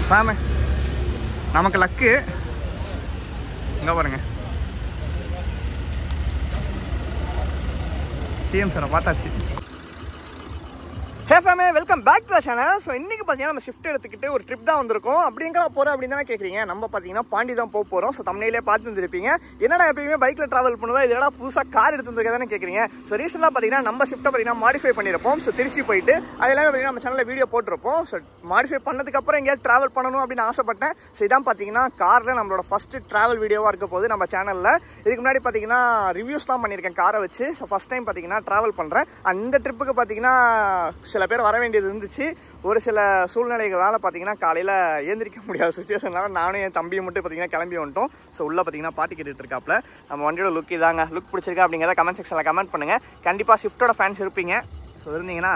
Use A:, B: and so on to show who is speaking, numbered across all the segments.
A: ஃபேமு நமக்கு லக்கு. இங்கே பாருங்க, சிஎம் சாரை பார்த்தாச்சு. Hey fam, welcome back to the channel. So இன்றைக்கி பார்த்தீங்கன்னா நம்ம ஷிஃப்ட் எடுத்துக்கிட்டு ஒரு ட்ரிப் தான் வந்திருக்கோம். அப்படி எங்கே போகிறோம் அப்படின்னு தானே கேட்குறீங்க. நம்ம பார்த்தீங்கன்னா பாண்டி தான் போக போகிறோம். ஸோ தமிழ்லேயே பார்த்து வந்துருப்பீங்க. என்னடா எப்பயுமே பைக்கில் ட்ராவல் பண்ணுவோம், இதோட புதுசாக கார் எடுத்து வந்துருக்க தானே கேட்குறீங்க. ஸோ ரீசெண்டாக பார்த்தீங்கன்னா நம்ம ஷிஃப்ட்டை பார்த்தீங்கன்னா மாடிஃபை பண்ணியிருப்போம். ஸோ திருச்சி போயிட்டு அது எல்லாமே பார்த்தீங்கன்னா நம்ம சேனலில் வீடியோ போட்டிருப்போம். ஸோ மாடிஃபை பண்ணதுக்கப்புறம் எங்கேயாவது ட்ராவல் பண்ணணும் அப்படின்னு ஆசைப்பட்டேன். ஸோ இதான் பார்த்தீங்கன்னா காரில் நம்மளோட ஃபஸ்ட்டு ட்ராவல் வீடியோவாக இருக்க போது நம்ம சேனலில். இதுக்கு முன்னாடி பார்த்தீங்கன்னா ரிவ்யூஸ் தான் பண்ணியிருக்கேன் காரை வச்சு. ஸோ ஃபஸ்ட் டைம் பார்த்தீங்கன்னா ட்ராவல் பண்ணுறேன். அந்த ட்ரிப்புக்கு பார்த்தீங்கன்னா சில பேர் வர வேண்டியது இருந்துச்சு. ஒரு சில சூழ்நிலைகளால் பார்த்தீங்கன்னா காலையில் ஏந்திரிக்க முடியாத சுச்சுவேஷனால நானும் என் தம்பியை மட்டும் பார்த்தீங்கன்னா கிளம்பி வந்துட்டோம். ஸோ உள்ளே பார்த்தீங்கன்னா பாட்டு கேட்டுட்டு இருக்காப்புல. நம்ம வண்டியோட லுக் இதாங்க. லுக் பிடிச்சிருக்கா அப்படிங்கிறத கமெண்ட் செக்ஷனில் கமெண்ட் பண்ணுங்கள். கண்டிப்பாக ஷிஃப்ட்டோட ஃபேன்ஸ் இருப்பீங்க. ஸோ இருந்தீங்கன்னா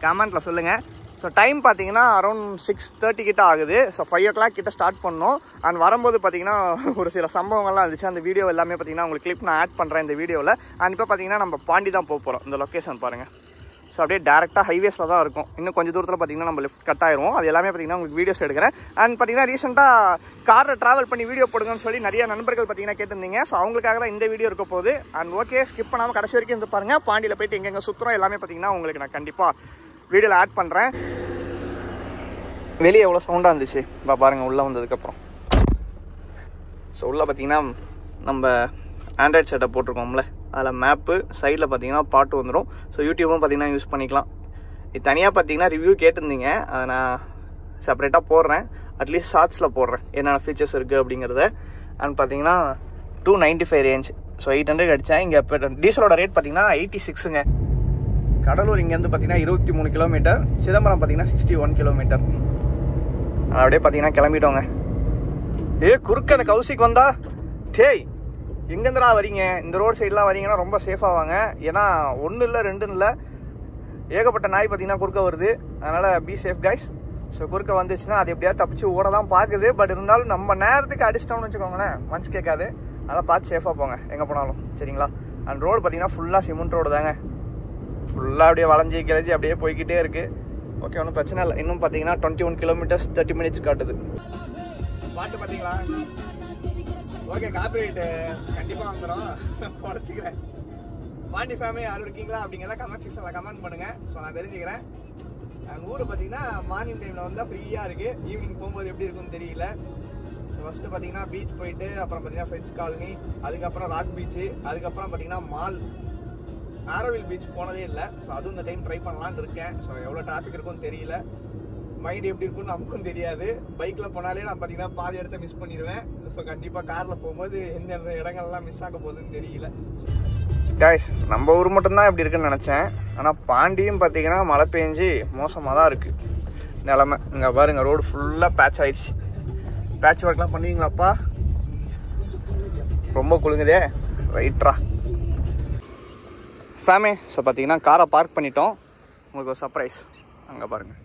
A: கமெண்ட்டில் சொல்லுங்கள். ஸோ டைம் பார்த்தீங்கன்னா அரௌண்ட் 6:30 கிட்ட ஆகுது. ஸோ 5 o'clock கிட்ட ஸ்டார்ட் பண்ணோம். அண்ட் வரும்போது பார்த்தீங்கன்னா ஒரு சில சம்பவங்கள்லாம் இருந்துச்சு. அந்த வீடியோ எல்லாமே பார்த்தீங்கன்னா உங்களுக்கு கிளிப் நான் ஆட் பண்ணுறேன் இந்த வீடியோவில். அண்ட் இப்போ பார்த்தீங்கன்னா நம்ம பாண்டி தான் போக போகிறோம். இந்த லொக்கேஷன் பாருங்கள். ஸோ அப்படியே டேரெக்டாக ஹைவேஸில் தான் இருக்கும். இன்னும் கொஞ்சம் தூரத்தில் பார்த்தீங்கன்னா நம்ம லெஃப்ட் கட் ஆயிரும். அது எல்லாமே பார்த்தீங்கன்னா உங்களுக்கு வீடியோஸ் எடுக்கிறேன். அண்ட் பார்த்தீங்கன்னா ரீசெண்டாக காரில் ட்ராவல் பண்ணி வீடியோ போடுங்கன்னு சொல்லி நிறைய நண்பர்கள் பார்த்தீங்கன்னா கேட்டிருந்தீங்க. ஸோ அவங்களுக்காக தான் இந்த வீடியோ இருக்க போகுது. அண்ட் ஓகே, ஸ்கிப் பண்ணாமல் கடைசி வரைக்கும் இருந்து பாருங்கள். பாண்டியில் போயிட்டு எங்கெங்கே சுற்றுறோம் எல்லாமே பார்த்தீங்கன்னா உங்களுக்கு நான் கண்டிப்பாக வீடியோவில் ஆட் பண்ணுறேன். வெளியே எவ்வளோ சவுண்டாக இருந்துச்சு பாருங்கள் உள்ளே வந்ததுக்கப்புறம். ஸோ உள்ளே பார்த்தீங்கன்னா நம்ம ஆண்ட்ராய்ட் செட்டை போட்டிருக்கோம்ல, அதில் மேப்பு சைடில் பார்த்தீங்கன்னா பாட்டு வந்துடும். ஸோ யூடியூப்பும் பார்த்தீங்கன்னா யூஸ் பண்ணிக்கலாம். இது தனியாக பார்த்தீங்கன்னா ரிவ்யூ கேட்டிருந்தீங்க, அதை நான் செப்பரேட்டாக போடுறேன். அட்லீஸ்ட் ஷார்ட்ஸில் போடுறேன் என்னென்ன ஃபீச்சர்ஸ் இருக்குது அப்படிங்கிறத. அண்ட் பார்த்தீங்கன்னா 295 ரேஞ்ச். ஸோ 800 அடித்தேன். இங்கே இப்போ டீசலோட ரேட் பார்த்தீங்கன்னா 86ங்க. கடலூர் இங்கேருந்து பார்த்தீங்கன்னா 23 கிலோமீட்டர். சிதம்பரம் பார்த்தீங்கன்னா 61 கிலோமீட்டர். அப்படியே பார்த்தீங்கன்னா கிளம்பிட்டோங்க. குறுக்க அந்த கௌசிக் வந்தா டேய் எங்கேருந்துடா வரீங்க, இந்த ரோடு சைடெலாம் வரீங்கன்னா ரொம்ப சேஃபாக வாங்க. ஏன்னா 1 இல்லை 2 இல்லை ஏகப்பட்ட நாய் பார்த்தீங்கன்னா குறுக்க வருது. அதனால் பி சேஃப் கைஸ். ஸோ குறுக்க வந்துச்சுன்னா அது எப்படியாவது தப்பிச்சு ஓட தான் பார்க்குது. பட் இருந்தாலும் நம்ம நேரத்துக்கு அடிச்சிட்டோம்னு வச்சுக்கோங்களேன், மனசு கேட்காது. அதனால் பார்த்து சேஃபாக போங்க எங்கே போனாலும், சரிங்களா. அண்ட் ரோடு பார்த்தீங்கன்னா ஃபுல்லாக சிமெண்ட் ரோடு தாங்க. ஃபுல்லாக அப்படியே வளைஞ்சி கிளஞ்சி அப்படியே போய்கிட்டே இருக்குது. ஓகே, ஒன்றும் பிரச்சனை இல்லை. இன்னும் பார்த்தீங்கன்னா 21 கிலோமீட்டர்ஸ் 30 minutes காட்டுது. பாட்டு பார்த்தீங்களா? ஓகே, காப்பிரைட்டு கண்டிப்பாக வந்துடும், குறைச்சிக்கிறேன். பாண்டி ஃபேமிலி யாரும் இருக்கீங்களா அப்படிங்கிறத கமெண்ட் செக்ஷனில் கமெண்ட் பண்ணுங்கள். ஸோ நான் தெரிஞ்சுக்கிறேன். எங்கள் ஊர் பார்த்தீங்கன்னா மார்னிங் டைமில் வந்தால் ஃப்ரீயாக இருக்குது. ஈவினிங் போகும்போது எப்படி இருக்குன்னு தெரியல. ஸோ ஃபஸ்ட்டு பார்த்தீங்கன்னா பீச் போயிட்டு அப்புறம் பார்த்தீங்கன்னா ஃப்ரெண்ட்ஸ் காலனி, அதுக்கப்புறம் ராக் பீச்சு, அதுக்கப்புறம் பார்த்தீங்கன்னா மால். ஆரோவில் பீச் போனதே இல்லை. ஸோ அதுவும் இந்த டைம் ட்ரை பண்ணலான்னு இருக்கேன். ஸோ எவ்வளோ டிராஃபிக் இருக்குன்னு தெரியல, மைண்ட் எப்படி இருக்குன்னு நமக்கும் தெரியாது. பைக்கில் போனாலே நான் பார்த்தீங்கன்னா பாதி இடத்த மிஸ் பண்ணிடுவேன். ஸோ கண்டிப்பாக காரில் போகும்போது எந்த இடங்கள்லாம் மிஸ் ஆக போகுதுன்னு தெரியல. கைஸ், நம்ம ஊர் மட்டும்தான் இப்படி இருக்குன்னு நினச்சேன். ஆனால் பாண்டியும் பார்த்தீங்கன்னா மழை பெஞ்சு மோசமாக தான் இருக்குது நிலமை. இங்கே பாருங்கள், ரோடு ஃபுல்லாக பேட்ச் ஆகிடுச்சு. பேட்ச் ஒர்க்லாம் பண்ணுவீங்களாப்பா? ரொம்ப குளுங்குதே. ரைட்ரா ஃபேமே. ஸோ பார்த்தீங்கன்னா காரை பார்க் பண்ணிட்டோம். உங்களுக்கு ஒரு சர்ப்ரைஸ். அங்கே பாருங்கள்,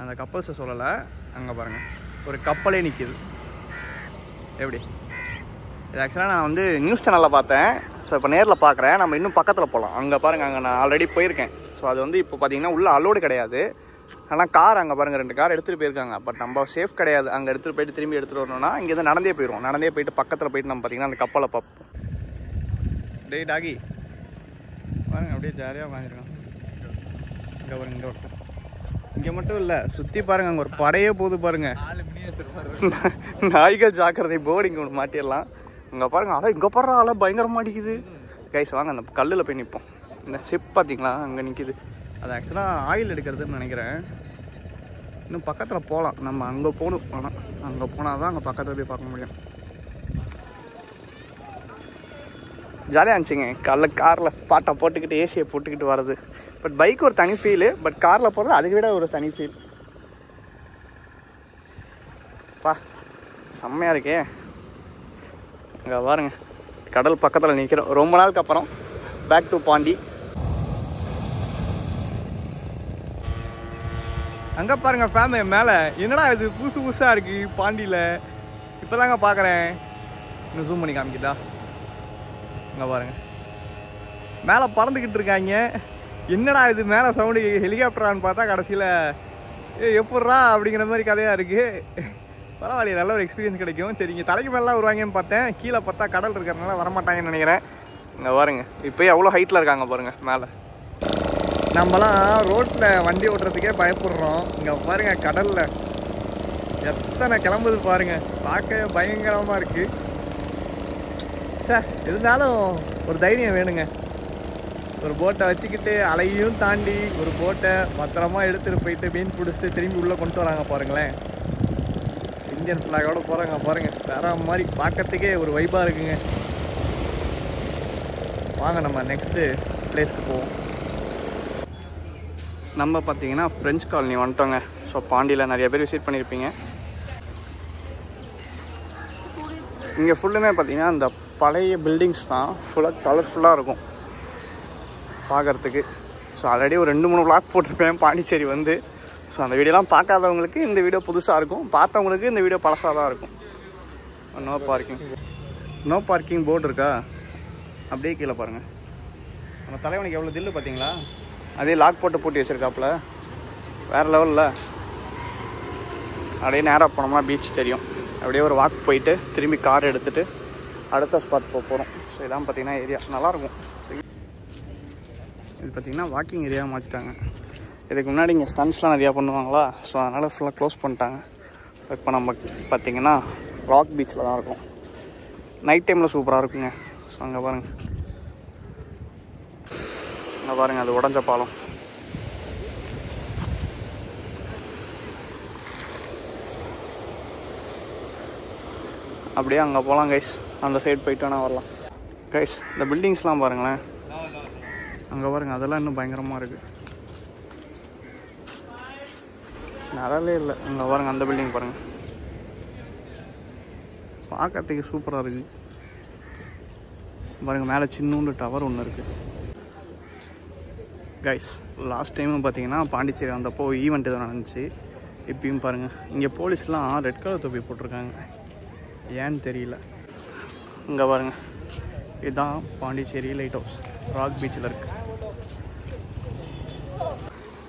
A: அந்த கப்பல்ஸை சொல்லலை, அங்கே பாருங்கள் ஒரு கப்பலே நிற்கிது. எப்படி இது ஆக்சுவலாக நான் வந்து நியூஸ் சேனலில் பார்த்தேன். ஸோ இப்போ நேரில் பார்க்குறேன். நம்ம இன்னும் பக்கத்தில் போகலாம். அங்கே பாருங்கள், அங்கே நான் ஆல்ரெடி போயிருக்கேன். ஸோ அது வந்து இப்போ பார்த்தீங்கன்னா உள்ள அலோடு கிடையாது. ஆனால் கார் அங்கே பாருங்கள் 2 கார் எடுத்துகிட்டு போயிருக்காங்க. பட் நம்ம சேஃப் கிடையாது. அங்கே எடுத்துகிட்டு போயிட்டு திரும்பி எடுத்துகிட்டு வரணும்னா இங்கேருந்து நடந்தே போயிடுவோம். நடந்தே போயிட்டு பக்கத்தில் போயிட்டு நம்ம பார்த்தீங்கன்னா அந்த கப்பலை பார்ப்போம். டே டாகி பாருங்க, அப்படியே ஜாலியாக வாங்கிருக்கான். இங்கே பாருங்க, இங்கே ஒருத்தர். இங்கே மட்டும் இல்லை, சுற்றி பாருங்கள், அங்கே ஒரு படையே போகுது பாருங்கள். நாய்கள் ஜாக்கிரதை போர்டு இங்கே ஒன்று மாட்டிடலாம். இங்கே பாருங்கள், அதான் இங்கே பாடுற ஆளை பயங்கரமாக அடிக்குது. கைஸ் வாங்க அந்த கல்லில் போய் நிற்போம். இந்த ஷிப் பார்த்தீங்களா அங்கே நிற்கிது. அது ஆக்சுவலாக ஆயில் எடுக்கிறதுன்னு நினைக்கிறேன். இன்னும் பக்கத்தில் போகலாம். நம்ம அங்கே போகணும். ஆனால் அங்கே போனால் தான் அங்கே பக்கத்தில் போய் பார்க்க முடியும். ஜாலியாக இருந்துச்சுங்க காரில் பாட்டை போட்டுக்கிட்டு ஏசியை போட்டுக்கிட்டு வர்றது. பட் பைக் ஒரு தனி ஃபீலு, பட் காரில் போகிறது அதை விட ஒரு தனி ஃபீல். பா செம்மையாக இருக்கே. இங்கே பாருங்க, கடல் பக்கத்தில் நிற்கிறோம். ரொம்ப நாளுக்கு அப்புறம் பேக் டு பாண்டி. அங்கே பாருங்கள் ஃபேமிலி மேலே என்னடா இது புதுசு புதுசாக இருக்குது பாண்டியில். இப்போ தாங்க பார்க்குறேன். இன்னும் ஜூம் பண்ணி காமிக்கிட்டா? இங்கே பாருங்கள், மேலே பறந்துக்கிட்டு இருக்காங்க. என்னடா இது மேலே சவுண்டு ஹெலிகாப்டரான்னு பார்த்தா கடைசியில் எப்பட்றா அப்படிங்கிற மாதிரி கதையாக இருக்குது. பரவாயில்லையே, நல்ல ஒரு எக்ஸ்பீரியன்ஸ் கிடைக்கும். சரி, இங்கே தலைக்கு மேலாம் வருவாங்கன்னு பார்த்தேன். கீழே பார்த்தா கடல் இருக்கிறதுனால வரமாட்டாங்கன்னு நினைக்கிறேன். இங்கே பாருங்க, இப்போயே எவ்வளோ ஹைட்டில் இருக்காங்க பாருங்கள் மேலே. நம்மலாம் ரோட்டில் வண்டி ஓட்டுறதுக்கே பயப்படுறோம். இங்கே பாருங்கள், கடலில் எத்தனை கிளம்புது பாருங்கள். பார்க்க பயங்கரமாக இருக்குது. சார் இருந்தாலும் ஒரு தைரியம் வேணுங்க. ஒரு போட்டை வச்சுக்கிட்டு அலையும் தாண்டி ஒரு போட்டை பத்திரமா எடுத்துகிட்டு போயிட்டு மீன் பிடிச்சிட்டு திரும்பி உள்ளே கொண்டு வராங்க பாருங்களேன். இந்தியன் ஃப்ளாகோட போகிறாங்க பாருங்கள். வேற மாதிரி பார்க்கறதுக்கே ஒரு வைப்பாக இருக்குங்க. வாங்க நம்ம நெக்ஸ்ட்டு பிளேஸ்க்கு போவோம். நம்ம பார்த்தீங்கன்னா ஃப்ரெஞ்ச் காலனி வந்துட்டோங்க. ஸோ பாண்டியில் நிறைய பேர் விசிட் பண்ணியிருப்பீங்க. இங்கே ஃபுல்லுமே பார்த்தீங்கன்னா இந்த பழைய பில்டிங்ஸ் தான். ஃபுல்லாக கலர்ஃபுல்லாக இருக்கும் பார்க்குறதுக்கு. ஸோ ஆல்ரெடி ஒரு 2-3 vlog போட்டிருப்பேன் பாண்டிச்சேரி வந்து. ஸோ அந்த வீடியோலாம் பார்க்காதவங்களுக்கு இந்த வீடியோ புதுசாக இருக்கும், பார்த்தவங்களுக்கு இந்த வீடியோ பழசாக தான் இருக்கும். நோ பார்க்கிங் போர்டு இருக்கா? அப்படியே கீழே பாருங்கள். நம்ம தலைவனுக்கு எவ்வளோ தில்லு பார்த்தீங்களா? அதே லாக் போட்டு பூட்டி வச்சுருக்காப்புல. வேறு லெவலில். அப்படியே நேராக போனோம்னா பீச் தெரியும். அப்படியே ஒரு வாக் போயிட்டு திரும்பி கார் எடுத்துகிட்டு அடுத்த ஸ்பாட் போகிறோம். ஸோ இதான் பார்த்தீங்கன்னா ஏரியா நல்லாயிருக்கும். இது பார்த்திங்கன்னா வாக்கிங் ஏரியாவை மாற்றிட்டாங்க. இதுக்கு முன்னாடி இங்கே ஸ்டன்ஸ்லாம் நிறையா பண்ணுவாங்களா, ஸோ அதனால் ஃபுல்லாக க்ளோஸ் பண்ணிட்டாங்க. இப்போ நம்ம பார்த்திங்கன்னா ராக் பீச்சில் தான் இருக்கும். நைட் டைமில் சூப்பராக இருக்குங்க. ஸோ அங்கே பாருங்கள், அங்கே பாருங்கள், அது உடஞ்ச பாலம். அப்படியே அங்கே போகலாம் கைஸ். அந்த சைடு போயிட்டு வேணால் வரலாம் கைஸ். இந்த பில்டிங்ஸ்லாம் பாருங்களேன். அங்கே பாருங்கள், அதெல்லாம் இன்னும் பயங்கரமாக இருக்குது. நிழலே இல்லை. அங்கே பாருங்கள், அந்த பில்டிங் பாருங்கள், பார்க்கறதுக்கு சூப்பராக இருக்குது. பாருங்கள், மேலே சின்னூண்டு டவர் ஒன்று இருக்குது கைஸ். லாஸ்ட் டைமும் பார்த்தீங்கன்னா பாண்டிச்சேரி வந்தப்போ ஈவெண்ட் எதுவும் நடந்துச்சு. இப்பயும் பாருங்கள், இங்கே போலீஸ்லாம் ரெட் கலர் தொப்பி போட்டிருக்காங்க, ஏன்னு தெரியல. இங்கே பாருங்கள், இதுதான் பாண்டிச்சேரி லைட் ஹவுஸ், ராக் பீச்சில் இருக்குது.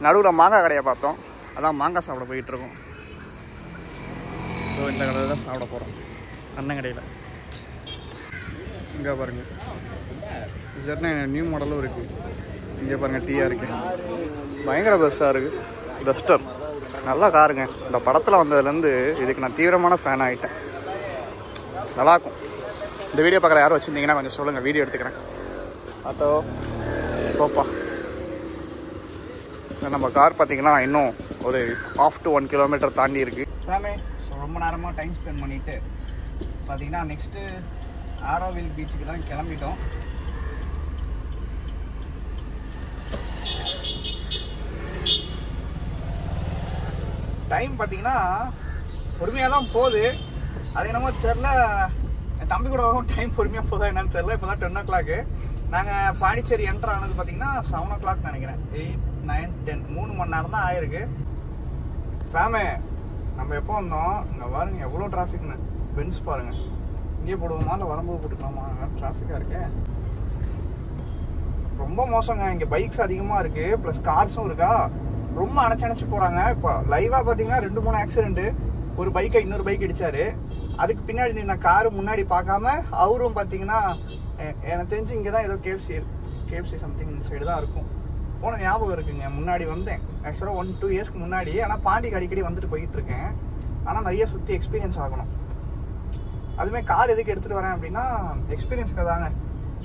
A: நடுவில் மாங்காய் கடையை பார்த்தோம், அதான் மாங்காய் சாப்பிட போயிட்டுருக்கோம். ஸோ இந்த கடையில் தான் சாப்பிட போகிறோம், அண்ணன் கடையில். இங்கே பாருங்கள், சரிண்ணே நியூ மாடலும் இருக்குது. இங்கே பாருங்கள், டீயாக இருக்குது, பயங்கர பெருசாக இருக்குது. டஸ்டர் நல்லா காருங்க. இந்த படத்தில் வந்ததுலேருந்து இதுக்கு நான் தீவிரமான ஃபேன் ஆகிட்டேன். நல்லாயிருக்கும். இந்த வீடியோ பார்க்குற யாரும் வச்சுருந்தீங்கன்னா கொஞ்சம் சொல்லுங்கள், வீடியோ எடுத்துக்கிறேன். அதோ சோப்பா. நம்ம கார் பார்த்திங்கன்னா இன்னும் ஒரு 1/2 to 1 kilometer தாண்டி இருக்குது சாமே. ஸோ ரொம்ப நேரமாக டைம் ஸ்பெண்ட் பண்ணிவிட்டு பார்த்திங்கன்னா நெக்ஸ்ட்டு ஆரோவில் பீச்சுக்கு தான் கிளம்பிட்டோம். டைம் பார்த்திங்கன்னா பொறுமையாக தான் போகுது. அது என்னமோ தெரில, என் தம்பி கூட வரும் டைம் பொறுமையாக போதா என்னன்னு தெரில. இப்போ தான் 10 o'clock. நாங்கள் பாண்டிச்சேரி என்ட்ரு ஆனது பார்த்திங்கன்னா 7 o'clock நினைக்கிறேன். 8, 9, 10 3 மணி நேரம் தான் ஆயிருக்கு. ஃபேமே நம்ம எப்போ வந்தோம், இங்கே பாருங்க எவ்வளோ டிராஃபிக்னு. பென்ஸ் பாருங்கள், இங்கேயே போடுவோமா இல்லை வரும்போது போட்டுக்கலாமா? டிராஃபிக்காக இருக்கே, ரொம்ப மோசங்க. இங்கே பைக்ஸ் அதிகமாக இருக்குது, ப்ளஸ் கார்ஸும் இருக்கா, ரொம்ப அணைச்சி போகிறாங்க. இப்போ லைவாக பார்த்தீங்கன்னா 2-3 ஆக்சிடென்ட்டு. ஒரு பைக்கை இன்னொரு பைக் இடித்தார். அதுக்கு பின்னாடி நின்ன காரு முன்னாடி பார்க்காம அவரும் பார்த்தீங்கன்னா எனக்கு தெரிஞ்சு இங்கே தான் ஏதோ கேஎஃப்சி சம்திங் இந்த சைடு தான் இருக்கும். போன ஞாபகம் இருக்குங்க. முன்னாடி வந்தேன் ஆக்சுவலாக 1-2 இயர்ஸ்க்கு முன்னாடி. ஆனால் பாண்டிக்கு அடிக்கடி வந்துட்டு போயிட்டு இருக்கேன். ஆனால் நிறைய சுற்றி எக்ஸ்பீரியன்ஸ் ஆகணும். அதுமாதிரி கார் எதுக்கு எடுத்துகிட்டு வரேன் அப்படின்னா எக்ஸ்பீரியன்ஸ்க்கு தாங்க.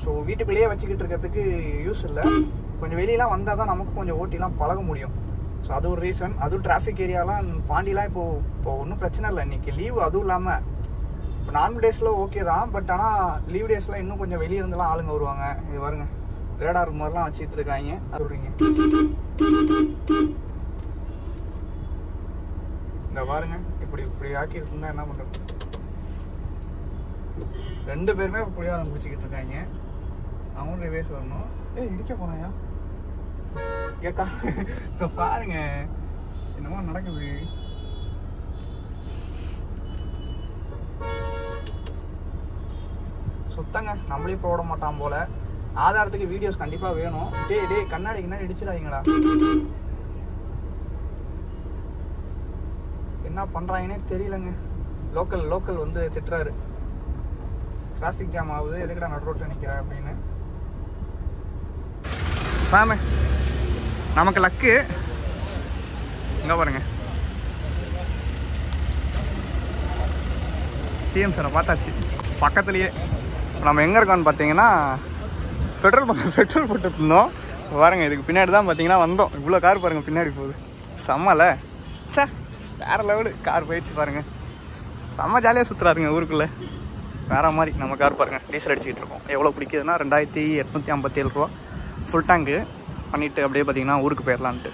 A: ஸோ வீட்டுக்குள்ளேயே வச்சுக்கிட்டு இருக்கிறதுக்கு யூஸ் இல்லை. கொஞ்சம் வெளியெலாம் வந்தால் தான் நமக்கு கொஞ்சம் ஓட்டிலாம் பழக முடியும். ஸோ அது ஒரு ரீசன். அதுவும் டிராஃபிக் ஏரியாலாம் பாண்டிலாம் இப்போ ஒன்றும் பிரச்சனை இல்லை. இன்றைக்கி லீவு, அதுவும் இல்லாமல் இப்போ நார்மல் டேஸில் ஓகே தான். பட் ஆனால் லீவ் டேஸில் இன்னும் கொஞ்சம் வெளியே இருந்தெல்லாம் ஆளுங்க வருவாங்க. இது பாருங்க, ரேடார் மாதிரிலாம் வச்சுட்டு இருக்காங்க. சொல்கிறீங்க இந்த பாருங்க, இப்படி ஆக்கியிருக்குன்னா என்ன பண்ணுறது? 2 பேருமே இப்படியா முடிச்சுக்கிட்டு இருக்காங்க. அவங்களும் ரிவேஸ் வரணும். இடிக்க போனாயா கேக்கா? பாருங்க என்னமோ நடக்குது. சுத்தங்க, நம்மளே போட மாட்டான் போல. ஆதாரத்துக்கு வீடியோஸ் கண்டிப்பாக வேணும். டேய் கண்ணாடி இடிச்சிடாதீங்களா? என்ன பண்ணுறாங்கன்னே தெரியலங்க. லோக்கல் வந்து திட்டுறாரு, டிராஃபிக் ஜாம் ஆகுது, எதுக்குடா நடு ரோட்டில் நிற்கிறேன் அப்படின்னு. சாமி நமக்கு லக்கு. இங்கே பாருங்க, சிஎம் சாரை பார்த்தாச்சு பக்கத்துலேயே. நம்ம எங்கே இருக்கோன்னு பார்த்தீங்கன்னா பெட்ரோல் போட்டுட்டு இருந்தோம். பாருங்க, இதுக்கு பின்னாடி தான் பார்த்தீங்கன்னா வந்தோம். இவ்வளோ கார் பாருங்கள் பின்னாடி போகுது. செம்மல சே, வேறு லெவலு கார் போயிடுச்சு பாருங்கள். செம்ம ஜாலியாக சுற்றுறாருங்க ஊருக்குள்ளே. வேறு மாதிரி நம்ம கார் பாருங்கள், டீசல் அடிச்சுக்கிட்டு இருக்கோம். எவ்வளோ பிடிக்குதுன்னா 2857 ரூபா ஃபுல் டேங்கு பண்ணிவிட்டு அப்படியே பார்த்தீங்கன்னா ஊருக்கு போயிடலான்ட்டு.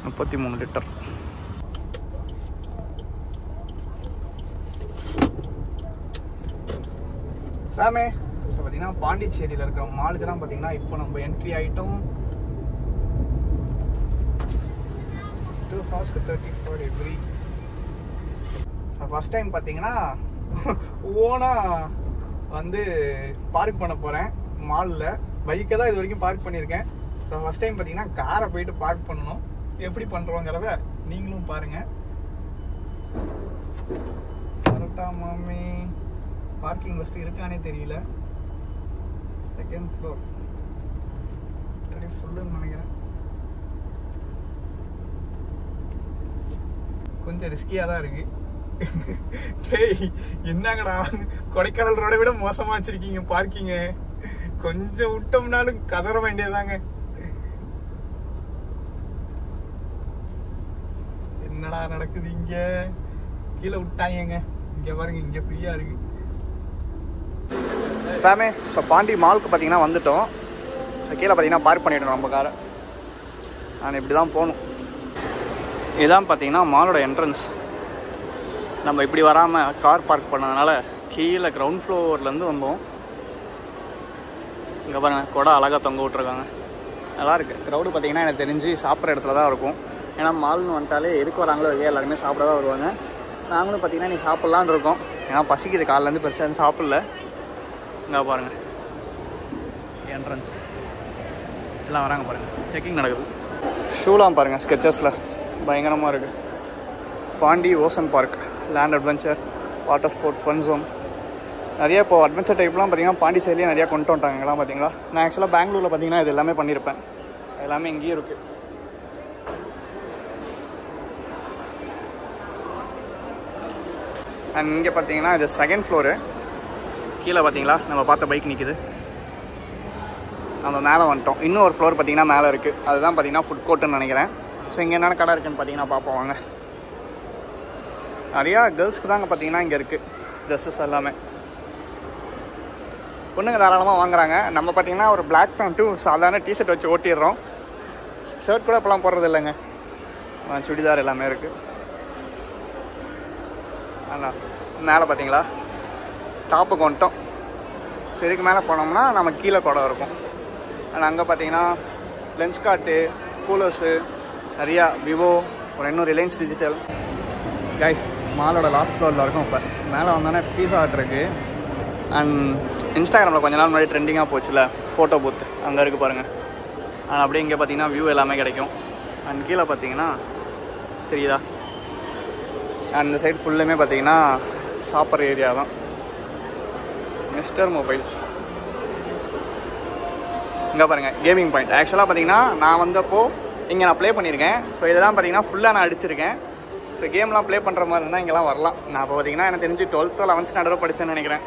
A: 33 லிட்டர். ஃபேமே ஸோ பார்த்தீங்கன்னா பாண்டிச்சேரியில் இருக்கிற மாலுக்கு தான் பார்த்தீங்கன்னா இப்போ நம்ம என்ட்ரி ஆகிட்டோம். 2 hours 34 every. ஃபர்ஸ்ட் டைம் பார்த்தீங்கன்னா ஓனாக வந்து பார்க் பண்ண போகிறேன் மாலில். பைக்கை தான் இது வரைக்கும் பார்க் பண்ணியிருக்கேன். ஸோ ஃபஸ்ட் டைம் பார்த்தீங்கன்னா காரை போயிட்டு பார்க் பண்ணணும். எப்படி பண்ணுறோங்கிறத நீங்களும் பாருங்கள். கரெக்டா மாமி, பார்க்கிங் ஃபஸ்ட்டு இருக்கானே தெரியல. செகண்ட் ஃப்ளோர் ஃபுல்லுன்னு நினைக்கிறேன். கொஞ்சம் ரிஸ்கியாக தான் இருக்குது. டேய் என்னங்கடா, கொடைக்கானல் ரோட விட மோசமாக வச்சுருக்கீங்க பார்க்கிங்க. கொஞ்சம் விட்டோம்னாலும் கதற வேண்டியதாங்க. என்னடா நடக்குது இங்க? கீழே விட்டாங்க. இங்க பாருங்க, இங்க ஃப்ரீயா இருக்கு. ஃபேமே ஸோ பாண்டி மாலுக்கு பார்த்தீங்கன்னா வந்துட்டோம். ஸோ கீழே பார்த்தீங்கன்னா பார்க் பண்ணிவிடணும் நம்ம காரை. நான் இப்படி தான் போகணும். இதுதான் பார்த்தீங்கன்னா மாலோட என்ட்ரன்ஸ். நம்ம இப்படி வராமல் கார் பார்க் பண்ணதுனால கீழே கிரவுண்ட் ஃப்ளோர்லேருந்து வந்தோம். இங்கே பாருங்கள், கொடை அழகாக தொங்க விட்ருக்காங்க. நல்லாயிருக்கு. க்ரௌடு பார்த்தீங்கன்னா எனக்கு தெரிஞ்சு சாப்பிட்ற இடத்துல தான் இருக்கும். ஏன்னா மால்னு வந்துட்டாலே எதுக்கு வராங்களோ இல்லையா எல்லாருமே சாப்பிட தான் வருவாங்க. நாங்களும் பார்த்தீங்கன்னா இன்றைக்கி சாப்பிட்லான்னு இருக்கோம். ஏன்னா பசிக்குது, காலையிலேருந்து பெருசாக எதுவும் சாப்பிடல. இங்கே பாருங்கள் என்ட்ரன்ஸ் எல்லாம் வராங்க பாருங்கள். செக்கிங் நடக்குது. ஷூலாம் பாருங்கள், ஸ்கெச்சஸில் பயங்கரமாக இருக்குது. Pondy ocean park, land adventure, water sport, fun zone. நிறைய இப்போ அட்வென்ச்சர் டைப்லாம் பார்த்தீங்கன்னா பாண்டிச்சேரியிலே நிறையா கொண்டு வந்துட்டாங்க. எல்லாம் பார்த்தீங்களா, நான் ஆக்சுவலாக பெங்களூரில் பார்த்தீங்கன்னா இது எல்லாமே பண்ணியிருப்பேன். எல்லாமே இங்கேயும் இருக்குது. அண்ட் இங்கே பார்த்தீங்கன்னா இது செகண்ட் ஃப்ளோரு. கீழே பார்த்தீங்களா நம்ம பார்த்த பைக் நிற்கிது. நம்ம மேலே வந்துட்டோம். இன்னும் ஒரு ஃப்ளோர் பார்த்தீங்கன்னா மேலே இருக்குது. அதுதான் பார்த்தீங்கன்னா ஃபுட் கோர்ட்டுன்னு நினைக்கிறேன். ஸோ இங்கே என்னென்ன கடை இருக்குதுன்னு பார்த்தீங்கன்னா பார்ப்போம் வாங்க. நிறையா கேர்ள்ஸ்க்கு தாங்க பார்த்தீங்கன்னா இங்கே இருக்குது ட்ரெஸ்ஸஸ் எல்லாமே. பொண்ணுங்க தாராளமாக வாங்குறாங்க. நம்ம பார்த்தீங்கன்னா ஒரு பிளாக் பேண்ட்டும் சாதாரண டிஷர்ட் வச்சு ஓட்டிடுறோம். ஷர்ட் கூட இப்போலாம் போடுறது இல்லைங்க, சுடிதார் எல்லாமே இருக்குது. ஆனால் மேலே பார்த்தீங்களா டாப்புக்கு வந்துட்டோம். ஸோ இதுக்கு மேலே போனோம்னா நம்ம கீழே குடம் இருக்கும். ஆனால் அங்கே பார்த்தீங்கன்னா லென்ஸ் கார்ட்டு, கூலர்ஸு, நிறையா விவோ, ஒரு இன்னும் ரிலையன்ஸ் டிஜிட்டல். கைஸ் மாலோட லாஸ்ட் ஃப்ளோரில் இருக்கும். இப்போ மேலே வந்தோன்னே பீஸா ஹட் இருக்குது. அண்ட் இன்ஸ்டாகிராமில் கொஞ்ச நாள் முன்னாடி ட்ரெண்டிங்காக போச்சுல ஃபோட்டோ பூத், அங்கே இருக்குது பாருங்கள். அண்ட் அப்படியே இங்கே பார்த்தீங்கன்னா வியூ எல்லாமே கிடைக்கும். அண்ட் கீழே பார்த்தீங்கன்னா தெரியுதா, அந்த சைடு ஃபுல்லுமே பார்த்தீங்கன்னா சாப்பிட்ற ஏரியா தான். மிஸ்டர் மொபைல்ஸ் இங்கே பாருங்கள், கேமிங் பாயிண்ட். ஆக்சுவலாக பார்த்தீங்கன்னா நான் வந்தப்போ இங்கே நான் ப்ளே பண்ணியிருக்கேன். ஸோ இதெல்லாம் பார்த்தீங்கன்னா ஃபுல்லாக நான் அடிச்சிருக்கேன். ஸோ கேம்லாம் ப்ளே பண்ணுற மாதிரி இருந்தால் இங்கெல்லாம் வரலாம். நான் இப்போ பார்த்தீங்கன்னா எனக்கு தெரிஞ்சு 12th 11th ஸ்டாண்டர்ட் படித்தேன்னு நினைக்கிறேன்.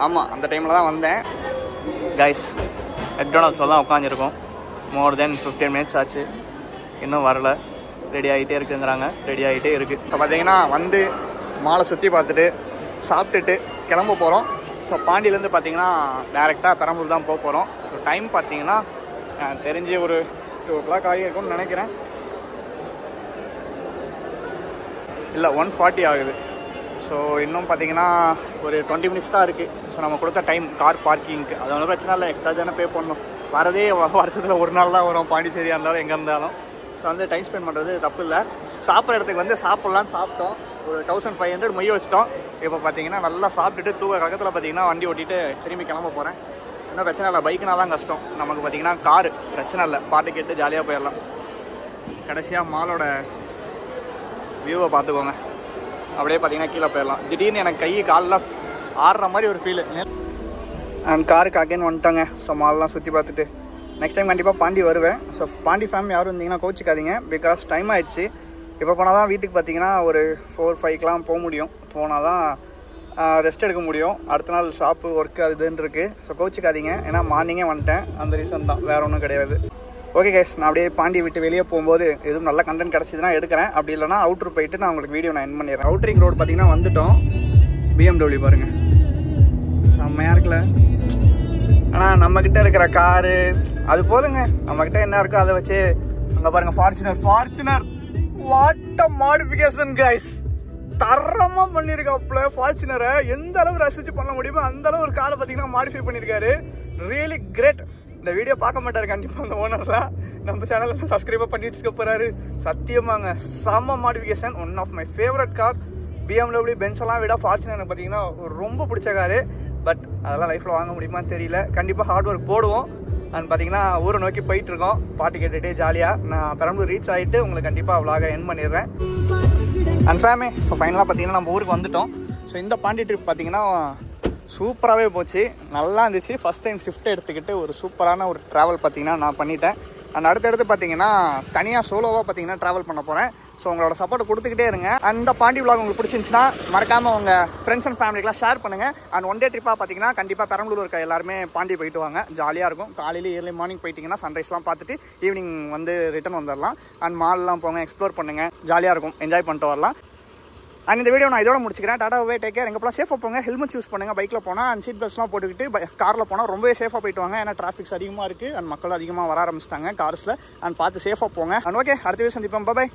A: ஆமாம், அந்த டைமில் தான் வந்தேன். கைஸ் மெக்டொனால்ட்ஸில் தான் உட்காந்துருக்கோம். மோர் தென் 15 minutes ஆச்சு, இன்னும் வரல. ரெடி ஆகிட்டே இருக்குங்கிறாங்க. ரெடி ஆகிட்டே இருக்குது. இப்போ பார்த்தீங்கன்னா வந்து மாலை சுற்றி பார்த்துட்டு சாப்பிட்டுட்டு கிளம்ப போகிறோம். ஸோ பாண்டியிலேருந்து பார்த்தீங்கன்னா டேரெக்டாக பெரம்பலூர் தான் போக போகிறோம். ஸோ டைம் பார்த்தீங்கன்னா தெரிஞ்சு ஒரு 2 o'clock ஆகிருக்கும்னு நினைக்கிறேன். இல்லை 1:40 ஆகுது. ஸோ இன்னும் பார்த்தீங்கன்னா ஒரு 20 minutes தான் இருக்குது. ஸோ நம்ம கொடுத்த டைம் கார் பார்க்கிங்க்கு அது ஒன்றும் பிரச்சனை இல்லை, எக்ஸ்ட்ரா தானே பே பண்ணணும். வரதே வருஷத்தில் ஒரு நாள் தான் வரும், பாண்டிச்சேரியாக இருந்தாலும் எங்கே இருந்தாலும். ஸோ வந்து டைம் ஸ்பெண்ட் பண்ணுறது தப்பு இல்லை. சாப்பிட்ற இடத்துக்கு வந்து சாப்பிட்லான்னு சாப்பிட்டோம். ஒரு 1500 மொய் வச்சிட்டோம். இப்போ பார்த்தீங்கன்னா நல்லா சாப்பிட்டுட்டு தூக்க கழகத்தில் பார்த்தீங்கன்னா வண்டி ஓட்டிட்டு திரும்பி கிளம்ப போகிறேன். இன்னும் பிரச்சனை இல்லை, பைக்குனா தான் கஷ்டம். நமக்கு பார்த்தீங்கன்னா காரு பிரச்சனை இல்லை, பாட்டு கேட்டு ஜாலியாக போயிடலாம். கடைசியாக மாலோட வியூவை பார்த்துக்கோங்க. அப்படியே பார்த்தீங்கன்னா கீழே போயிடலாம். திடீர்னு எனக்கு கை காலெலாம் ஆடுற மாதிரி ஒரு ஃபீலு. அண்ட் காருக்கு அகைன் வந்துட்டாங்க. ஸோ மாலெலாம் சுற்றி பார்த்துட்டு நெக்ஸ்ட் டைம் கண்டிப்பாக பாண்டி வருவேன். ஸோ பாண்டி ஃபேமிலி யாரும் இருந்தீங்கன்னா கோச்சிக்காதீங்க, பிகாஸ் டைம் ஆகிடுச்சு. இப்போ போனால் தான் வீட்டுக்கு பார்த்தீங்கன்னா ஒரு 4-5க்கெலாம் போக முடியும். போனால் தான் ரெஸ்ட் எடுக்க முடியும். அடுத்த நாள் ஷாப்பு ஒர்க்கு அது இதுன்னு இருக்குது. ஸோ கோச்சிக்காதீங்க, ஏன்னா மார்னிங்கே வந்துட்டேன். அந்த ரீசன் தான், வேறு ஒன்றும் கிடையாது. ஓகே கைஸ், நான் அப்படியே பாண்டி விட்டு வெளியே போகும்போது எதுவும் நல்ல கண்டென்ட் கிடச்சிதுன்னா எடுக்கிறேன். அப்படி இல்லைனா அவுட்ரு போயிட்டு நான் உங்களுக்கு வீடியோ நான் என் பண்ணிடுறேன். அவுட்ரிங் ரோடு பார்த்தீங்கன்னா வந்துட்டோம். BMW பாருங்கள், செம்மையாக இருக்குல்ல. ஆனால் நம்மக்கிட்ட இருக்கிற காரு அது போதுங்க. நம்மக்கிட்ட என்ன இருக்கோ அதை வச்சு. அங்கே பாருங்கள் Fortuner what a modification guys. தரமாக பண்ணியிருக்காப்புல ஃபார்ச்சுனரை. எந்த அளவு ரசித்து பண்ண முடியுமோ அந்த அளவு ஒரு காரை பார்த்தீங்கன்னா மாடிஃபை பண்ணியிருக்காரு. Really great. இந்த வீடியோ பார்க்க மாட்டார் கண்டிப்பாக அந்த ஓனர்லாம். நம்ம சேனலில் சப்ஸ்கிரைபாக பண்ணி வச்சுக்க போகிறாரு. சத்தியமாங்க செம்ம modification. One of my favourite car. BMW Benz எல்லாம் விட ஃபார்ச்சுனர் எனக்கு பார்த்தீங்கன்னா ரொம்ப பிடிச்ச காரு. பட் அதெல்லாம் லைஃப்பில் வாங்க முடியுமான்னு தெரியல. கண்டிப்பாக ஹார்ட் ஒர்க் போடுவோம். அண்ட் பார்த்தீங்கன்னா ஊரை நோக்கி போயிட்டுருக்கோம் பாட்டு கேட்டுகிட்டே ஜாலியாக. நான் பெரம்பலூர் ரீச் ஆகிட்டு உங்களுக்கு கண்டிப்பாக விலாக என் பண்ணிடுறேன். அண்ட் ஃபேமே ஸோ ஃபைனலாக பார்த்தீங்கன்னா நம்ம ஊருக்கு வந்துட்டோம். ஸோ இந்த பாண்டி ட்ரிப் பார்த்தீங்கன்னா சூப்பராகவே போச்சு, நல்லா இருந்துச்சு. ஃபஸ்ட் டைம் ஷிஃப்ட் எடுத்துக்கிட்டு ஒரு சூப்பரான ஒரு ட்ராவல் பார்த்தீங்கன்னா நான் பண்ணிட்டேன். அண்ட் அடுத்தடுத்து பார்த்தீங்கன்னா தனியாக சோலோவாக பார்த்தீங்கன்னா ட்ராவல் பண்ண போகிறேன். ஸோ உங்களோட சப்போர்ட் கொடுத்துக்கிட்டே இருங்க. அந்த பாண்டி விலாக் உங்களுக்கு பிடிச்சிருந்துச்சுன்னா மறக்காமல் உங்கள் ஃப்ரெண்ட்ஸ் அண்ட் ஃபேமிலிக்கெலாம் ஷேர் பண்ணுங்கள். அண்ட் ஒன் டே ட்ரிப்பாக பார்த்தீங்கன்னா கண்டிப்பாக பெரம்பலூர் இருக்க எல்லாருமே பாண்டி போயிட்டு வாங்க, ஜாலியாக இருக்கும். காலையில் ஏர்லி மார்னிங் போயிட்டிங்கன்னா சன்ரைஸ்லாம் பார்த்துட்டு ஈவினிங் வந்து ரிட்டர்ன் வந்துடலாம். அண்ட் மால்லாம் போங்க, எக்ஸ்ப்ளோர் பண்ணுங்கள், ஜாலியாக இருக்கும், என்ஜாய் பண்ணிட்டு வரலாம். அண்ட் இந்த வீடியோ நான் இதோட முடிச்சுக்கிறேன். டாடாவே டேக் கேர். எங்கே போனால் சேஃபாக போங்க, ஹெல்மெட் யூஸ் பண்ணுங்கள். பைக்கில் போனால் அண்ட் சீட் பெல்ட்ஸ்லாம் போட்டுக்கிட்டு காரில் போனால் ரொம்பவே சேஃபாக போயிட்டு வாங்க. ஏன்னா டிராஃபிக்ஸ் அதிகமாக இருக்குது அண்ட் மக்கள் அதிகமாக வர ஆரம்பிச்சிட்டாங்க கார்ஸில். அண்ட் பார்த்து சேஃபாக போங்க. அண்ட் ஓகே, அடுத்த வீடியோ சந்திப்போம். பாய்.